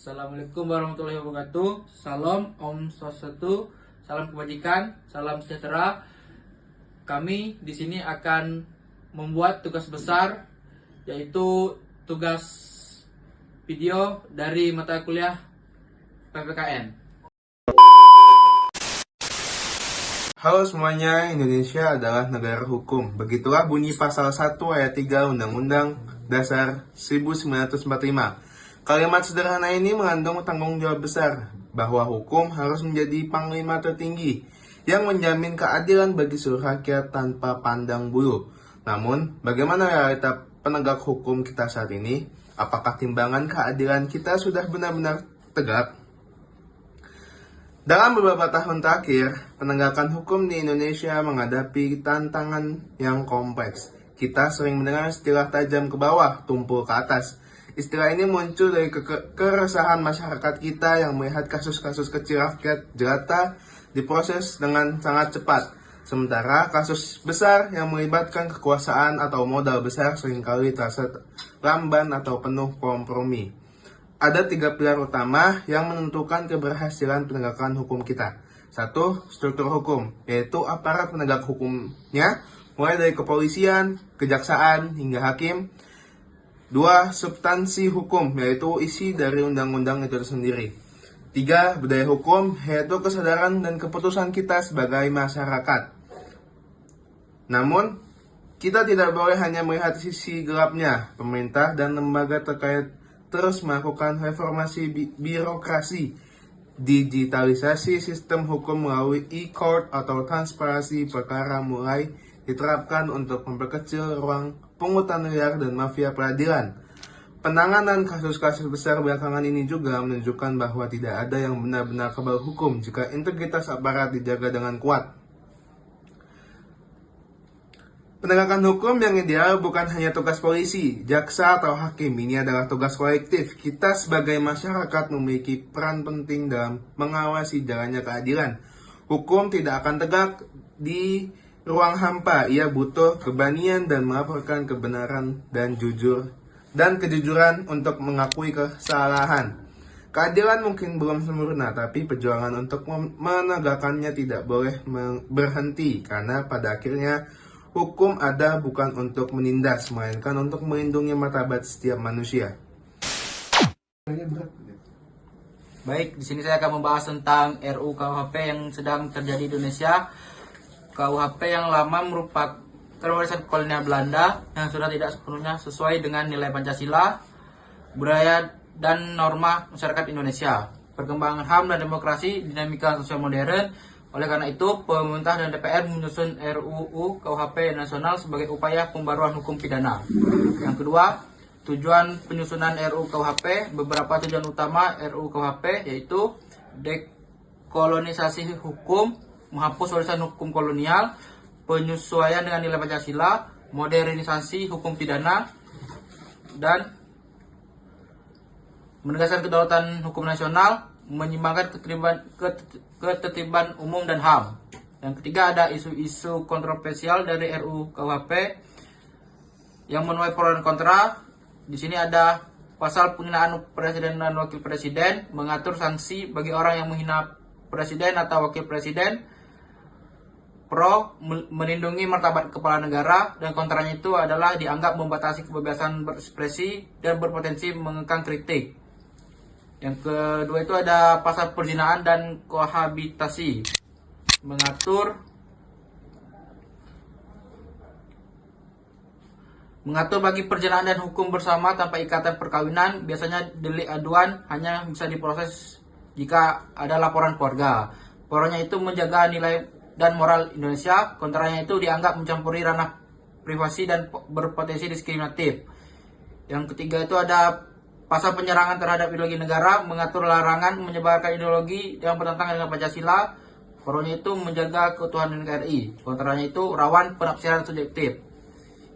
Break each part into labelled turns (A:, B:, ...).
A: Assalamualaikum warahmatullahi wabarakatuh. Salam Om Swastiastu, salam kebajikan, salam sejahtera. Kami di sini akan membuat tugas besar, yaitu tugas video dari mata kuliah PPKN.
B: Halo semuanya, Indonesia adalah negara hukum. Begitulah bunyi pasal 1 ayat 3 Undang-Undang Dasar 1945. Kalimat sederhana ini mengandung tanggung jawab besar bahwa hukum harus menjadi panglima tertinggi yang menjamin keadilan bagi seluruh rakyat tanpa pandang bulu. Namun, bagaimana realita penegak hukum kita saat ini? Apakah timbangan keadilan kita sudah benar-benar tegak? Dalam beberapa tahun terakhir, penegakan hukum di Indonesia menghadapi tantangan yang kompleks. Kita sering mendengar istilah tajam ke bawah, tumpul ke atas. Istilah ini muncul dari keresahan masyarakat kita yang melihat kasus-kasus kecil rakyat jelata diproses dengan sangat cepat. Sementara kasus besar yang melibatkan kekuasaan atau modal besar seringkali terasa lamban atau penuh kompromi. Ada 3 pilar utama yang menentukan keberhasilan penegakan hukum kita. 1. Struktur hukum, yaitu aparat penegak hukumnya, mulai dari kepolisian, kejaksaan, hingga hakim. 2. Substansi hukum, yaitu isi dari undang-undang itu sendiri. 3. Budaya hukum, yaitu kesadaran dan keputusan kita sebagai masyarakat. Namun, kita tidak boleh hanya melihat sisi gelapnya. Pemerintah dan lembaga terkait terus melakukan reformasi birokrasi, digitalisasi sistem hukum melalui e-court atau transparansi perkara mulai diterapkan untuk memperkecil ruang pungutan liar dan mafia peradilan. Penanganan kasus-kasus besar belakangan ini juga menunjukkan bahwa tidak ada yang benar-benar kebal hukum jika integritas aparat dijaga dengan kuat. Penegakan hukum yang ideal bukan hanya tugas polisi, jaksa, atau hakim. Ini adalah tugas kolektif. Kita sebagai masyarakat memiliki peran penting dalam mengawasi jalannya keadilan. Hukum tidak akan tegak di ruang hampa. Ia butuh keberanian dan melaporkan kebenaran dan kejujuran untuk mengakui kesalahan. Keadilan mungkin belum sempurna, tapi perjuangan untuk menegakkannya tidak boleh berhenti, karena pada akhirnya hukum ada bukan untuk menindas, melainkan untuk melindungi martabat setiap manusia.
A: Baik, di sini saya akan membahas tentang RUU KUHP yang sedang terjadi di Indonesia. KUHP yang lama merupakan warisan kolonial Belanda yang sudah tidak sepenuhnya sesuai dengan nilai Pancasila, budaya, dan norma masyarakat Indonesia. Perkembangan HAM dan demokrasi, dinamika sosial modern. Oleh karena itu, pemerintah dan DPR menyusun RUU KUHP nasional sebagai upaya pembaruan hukum pidana. Yang kedua, tujuan penyusunan RUU KUHP. Beberapa tujuan utama RUU KUHP yaitu dekolonisasi hukum, menghapus warisan hukum kolonial, penyesuaian dengan nilai Pancasila, modernisasi hukum pidana, dan menegaskan kedaulatan hukum nasional, menyeimbangkan ketertiban umum dan HAM. Yang ketiga, ada isu-isu kontroversial dari RUU KUHP yang menuai pro dan kontra. Di sini ada pasal penghinaan presiden dan wakil presiden, mengatur sanksi bagi orang yang menghina presiden atau wakil presiden. Pro, melindungi martabat kepala negara, dan kontranya itu adalah dianggap membatasi kebebasan berekspresi dan berpotensi mengekang kritik. Yang kedua itu ada pasal perzinahan dan kohabitasi, mengatur bagi perzinahan dan hukum bersama tanpa ikatan perkawinan. Biasanya delik aduan hanya bisa diproses jika ada laporan keluarga. Poronnya itu menjaga nilai dan moral Indonesia. Kontranya itu dianggap mencampuri ranah privasi dan berpotensi diskriminatif. Yang ketiga itu ada pasal penyerangan terhadap ideologi negara, mengatur larangan menyebarkan ideologi yang bertentangan dengan Pancasila. Pronya itu menjaga keutuhan NKRI. Kontranya itu rawan penafsiran subjektif.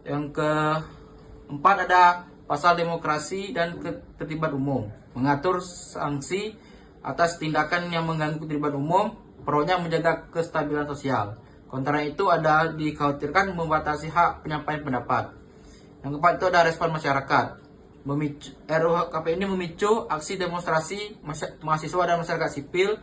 A: Yang keempat ada pasal demokrasi dan ketertiban umum, mengatur sanksi atas tindakan yang mengganggu ketertiban umum. Pronya menjaga kestabilan sosial. Kontranya itu ada dikhawatirkan membatasi hak penyampaian pendapat. Yang keempat itu ada respon masyarakat. RUU KP ini memicu aksi demonstrasi mahasiswa dan masyarakat sipil,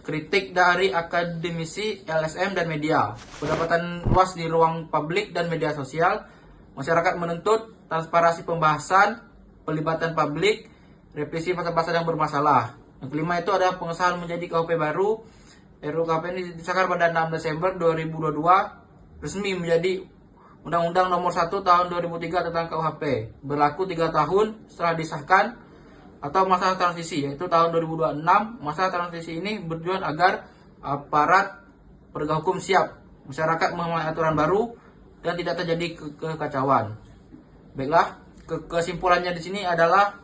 A: kritik dari akademisi, LSM, dan media, pendapatan luas di ruang publik dan media sosial. Masyarakat menuntut transparansi pembahasan, pelibatan publik, revisi pasal-pasal yang bermasalah. Yang kelima itu ada pengesahan menjadi KUHP baru. RUU KP ini disahkan pada 6 Desember 2022, resmi menjadi Undang-Undang Nomor 1 Tahun 2003 tentang KUHP, berlaku 3 tahun setelah disahkan, atau masa transisi, yaitu tahun 2026. Masa transisi ini bertujuan agar aparat penegak hukum siap, masyarakat memahami aturan baru, dan tidak terjadi kekacauan. Baiklah, kesimpulannya di sini adalah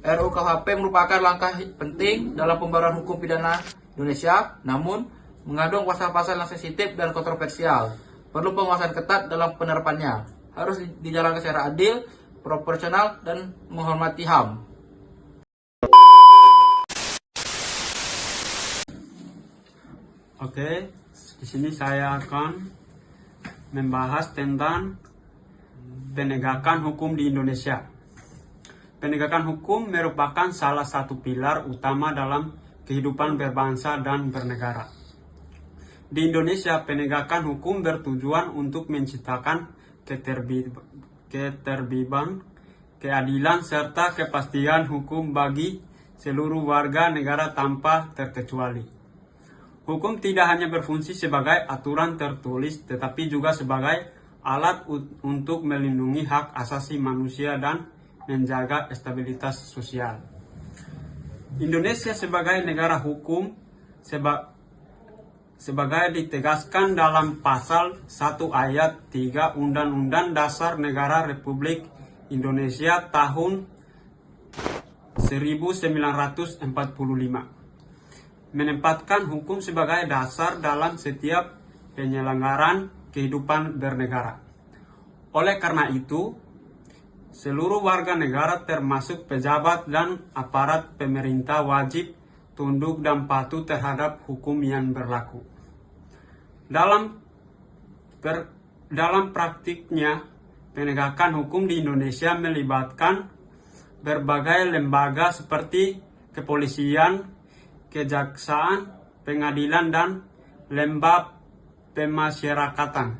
A: RUU KUHP merupakan langkah penting dalam pembaruan hukum pidana Indonesia, namun mengandung pasal-pasal yang sensitif dan kontroversial. Perlu pengawasan ketat dalam penerapannya. Harus dijalankan secara adil, proporsional, dan menghormati HAM.
C: Oke, di sini saya akan membahas tentang penegakan hukum di Indonesia. Penegakan hukum merupakan salah satu pilar utama dalam kehidupan berbangsa dan bernegara. Di Indonesia, penegakan hukum bertujuan untuk menciptakan ketertiban, keadilan, serta kepastian hukum bagi seluruh warga negara tanpa terkecuali. Hukum tidak hanya berfungsi sebagai aturan tertulis, tetapi juga sebagai alat untuk melindungi hak asasi manusia dan menjaga stabilitas sosial. Indonesia sebagai negara hukum sebagai ditegaskan dalam pasal 1 ayat 3 Undang-Undang Dasar Negara Republik Indonesia tahun 1945, menempatkan hukum sebagai dasar dalam setiap penyelenggaraan kehidupan bernegara. Oleh karena itu, seluruh warga negara termasuk pejabat dan aparat pemerintah wajib tunduk dan patuh terhadap hukum yang berlaku. Dalam praktiknya, penegakan hukum di Indonesia melibatkan berbagai lembaga seperti kepolisian, kejaksaan, pengadilan, dan lembaga pemasyarakatan.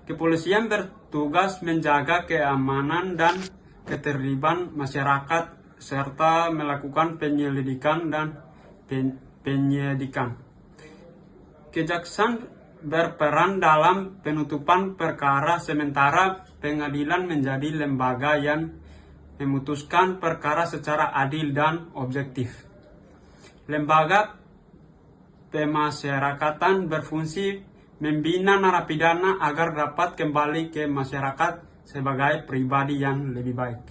C: Kepolisian bertugas menjaga keamanan dan ketertiban masyarakat serta melakukan penyelidikan dan penyidikan. Kejaksaan berperan dalam penuntutan perkara, sementara pengadilan menjadi lembaga yang memutuskan perkara secara adil dan objektif. Lembaga pemasyarakatan berfungsi membina narapidana agar dapat kembali ke masyarakat sebagai pribadi yang lebih baik.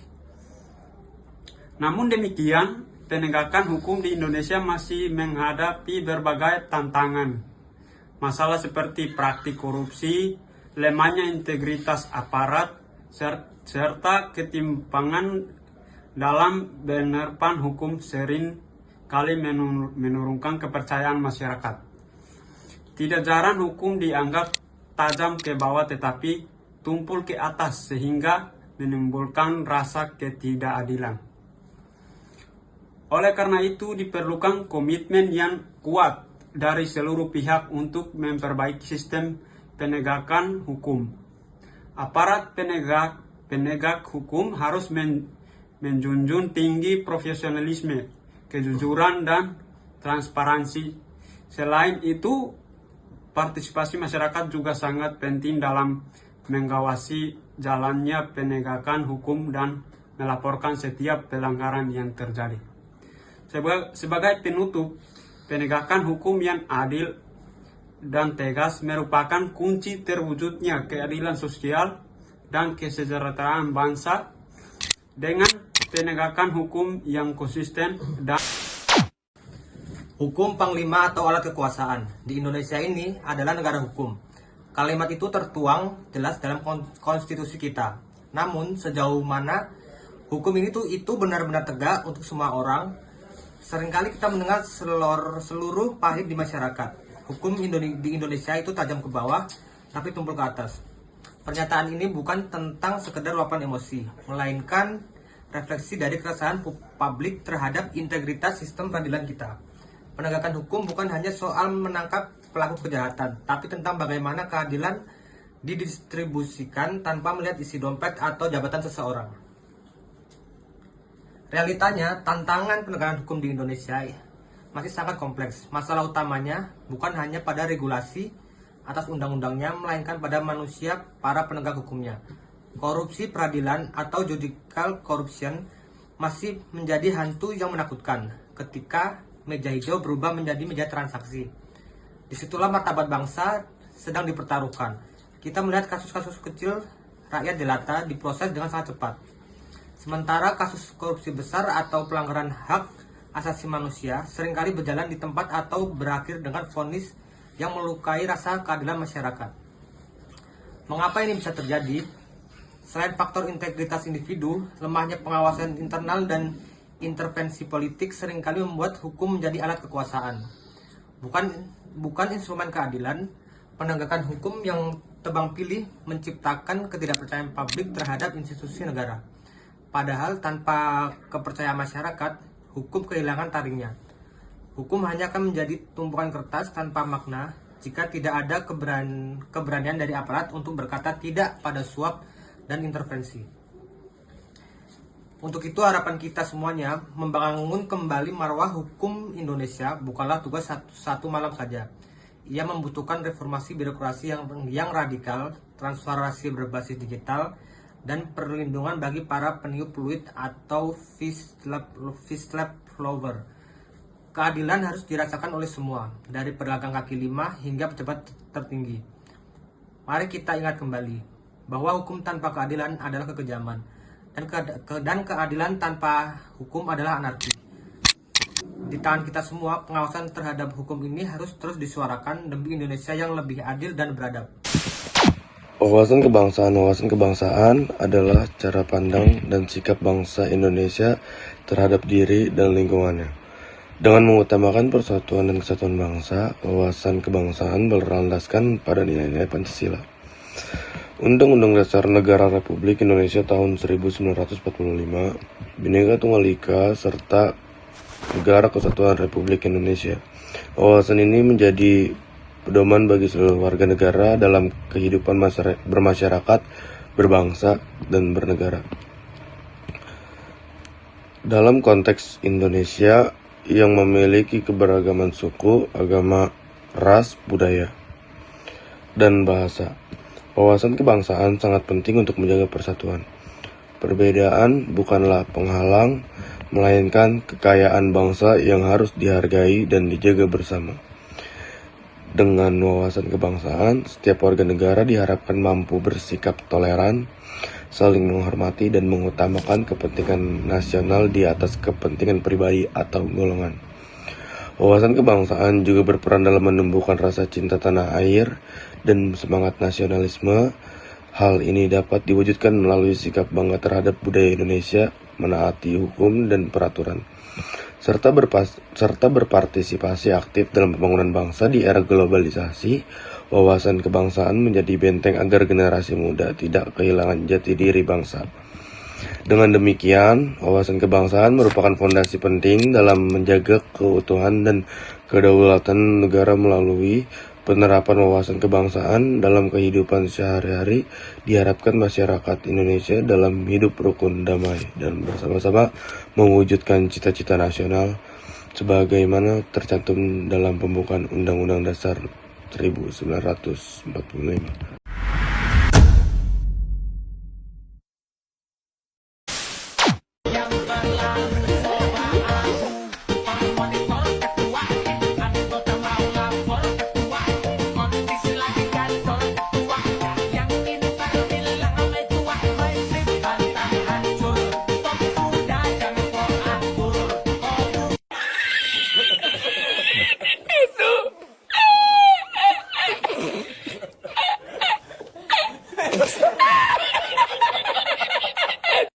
C: Namun demikian, penegakan hukum di Indonesia masih menghadapi berbagai tantangan. Masalah seperti praktik korupsi, lemahnya integritas aparat, serta ketimpangan dalam penerapan hukum sering kali menurunkan kepercayaan masyarakat. Tidak jarang hukum dianggap tajam ke bawah tetapi tumpul ke atas sehingga menimbulkan rasa ketidakadilan. Oleh karena itu diperlukan komitmen yang kuat dari seluruh pihak untuk memperbaiki sistem penegakan hukum. Aparat penegak hukum harus menjunjung tinggi profesionalisme, kejujuran, dan transparansi. Selain itu, partisipasi masyarakat juga sangat penting dalam mengawasi jalannya penegakan hukum dan melaporkan setiap pelanggaran yang terjadi. Sebagai penutup, penegakan hukum yang adil dan tegas merupakan kunci terwujudnya keadilan sosial dan kesejahteraan bangsa dengan penegakan hukum yang konsisten dan
D: Hukum panglima atau alat kekuasaan di Indonesia ini adalah negara hukum. Kalimat itu tertuang jelas dalam konstitusi kita. Namun sejauh mana hukum ini itu benar-benar tegak untuk semua orang, seringkali kita mendengar seluruh pahit di masyarakat. Hukum di Indonesia itu tajam ke bawah, tapi tumpul ke atas. Pernyataan ini bukan tentang sekedar luapan emosi, melainkan refleksi dari keresahan publik terhadap integritas sistem peradilan kita. Penegakan hukum bukan hanya soal menangkap pelaku kejahatan, tapi tentang bagaimana keadilan didistribusikan tanpa melihat isi dompet atau jabatan seseorang. Realitanya, tantangan penegakan hukum di Indonesia masih sangat kompleks. Masalah utamanya bukan hanya pada regulasi atas undang-undangnya, melainkan pada manusia, para penegak hukumnya. Korupsi peradilan atau judicial corruption masih menjadi hantu yang menakutkan ketika meja hijau berubah menjadi meja transaksi. Disitulah martabat bangsa sedang dipertaruhkan. Kita melihat kasus-kasus kecil rakyat jelata diproses dengan sangat cepat. Sementara kasus korupsi besar atau pelanggaran hak asasi manusia seringkali berjalan di tempat atau berakhir dengan vonis yang melukai rasa keadilan masyarakat. Mengapa ini bisa terjadi? Selain faktor integritas individu, lemahnya pengawasan internal dan intervensi politik seringkali membuat hukum menjadi alat kekuasaan. Bukan instrumen keadilan. Penegakan hukum yang tebang pilih menciptakan ketidakpercayaan publik terhadap institusi negara. Padahal tanpa kepercayaan masyarakat, hukum kehilangan taringnya. Hukum hanya akan menjadi tumpukan kertas tanpa makna jika tidak ada keberanian dari aparat untuk berkata tidak pada suap dan intervensi. Untuk itu harapan kita semuanya membangun kembali marwah hukum Indonesia bukanlah tugas satu malam saja. Ia membutuhkan reformasi birokrasi yang radikal, transparansi berbasis digital, dan perlindungan bagi para peniup fluid atau whistleblower. Keadilan harus dirasakan oleh semua, dari pedagang kaki lima hingga pejabat tertinggi. Mari kita ingat kembali bahwa hukum tanpa keadilan adalah kekejaman. Dan keadilan tanpa hukum adalah anarki. Di tangan kita semua, pengawasan terhadap hukum ini harus terus disuarakan demi Indonesia yang lebih adil dan beradab.
E: Wawasan kebangsaan adalah cara pandang dan sikap bangsa Indonesia terhadap diri dan lingkungannya. Dengan mengutamakan persatuan dan kesatuan bangsa, wawasan kebangsaan berlandaskan pada nilai-nilai Pancasila. Undang-Undang Dasar Negara Republik Indonesia tahun 1945, Bhinneka Tunggal Ika, serta Negara Kesatuan Republik Indonesia. Wawasan ini menjadi pedoman bagi seluruh warga negara dalam kehidupan bermasyarakat, berbangsa, dan bernegara. Dalam konteks Indonesia yang memiliki keberagaman suku, agama, ras, budaya, dan bahasa, wawasan kebangsaan sangat penting untuk menjaga persatuan. Perbedaan bukanlah penghalang, melainkan kekayaan bangsa yang harus dihargai dan dijaga bersama. Dengan wawasan kebangsaan, setiap warga negara diharapkan mampu bersikap toleran, saling menghormati dan mengutamakan kepentingan nasional di atas kepentingan pribadi atau golongan. Wawasan kebangsaan juga berperan dalam menumbuhkan rasa cinta tanah air dan semangat nasionalisme. Hal ini dapat diwujudkan melalui sikap bangga terhadap budaya Indonesia, menaati hukum dan peraturan, serta berpartisipasi aktif dalam pembangunan bangsa di era globalisasi. Wawasan kebangsaan menjadi benteng agar generasi muda tidak kehilangan jati diri bangsa. Dengan demikian, wawasan kebangsaan merupakan fondasi penting dalam menjaga keutuhan dan kedaulatan negara. Melalui penerapan wawasan kebangsaan dalam kehidupan sehari-hari, diharapkan masyarakat Indonesia dalam hidup rukun, damai, dan bersama-sama mewujudkan cita-cita nasional sebagaimana tercantum dalam pembukaan Undang-Undang Dasar 1945.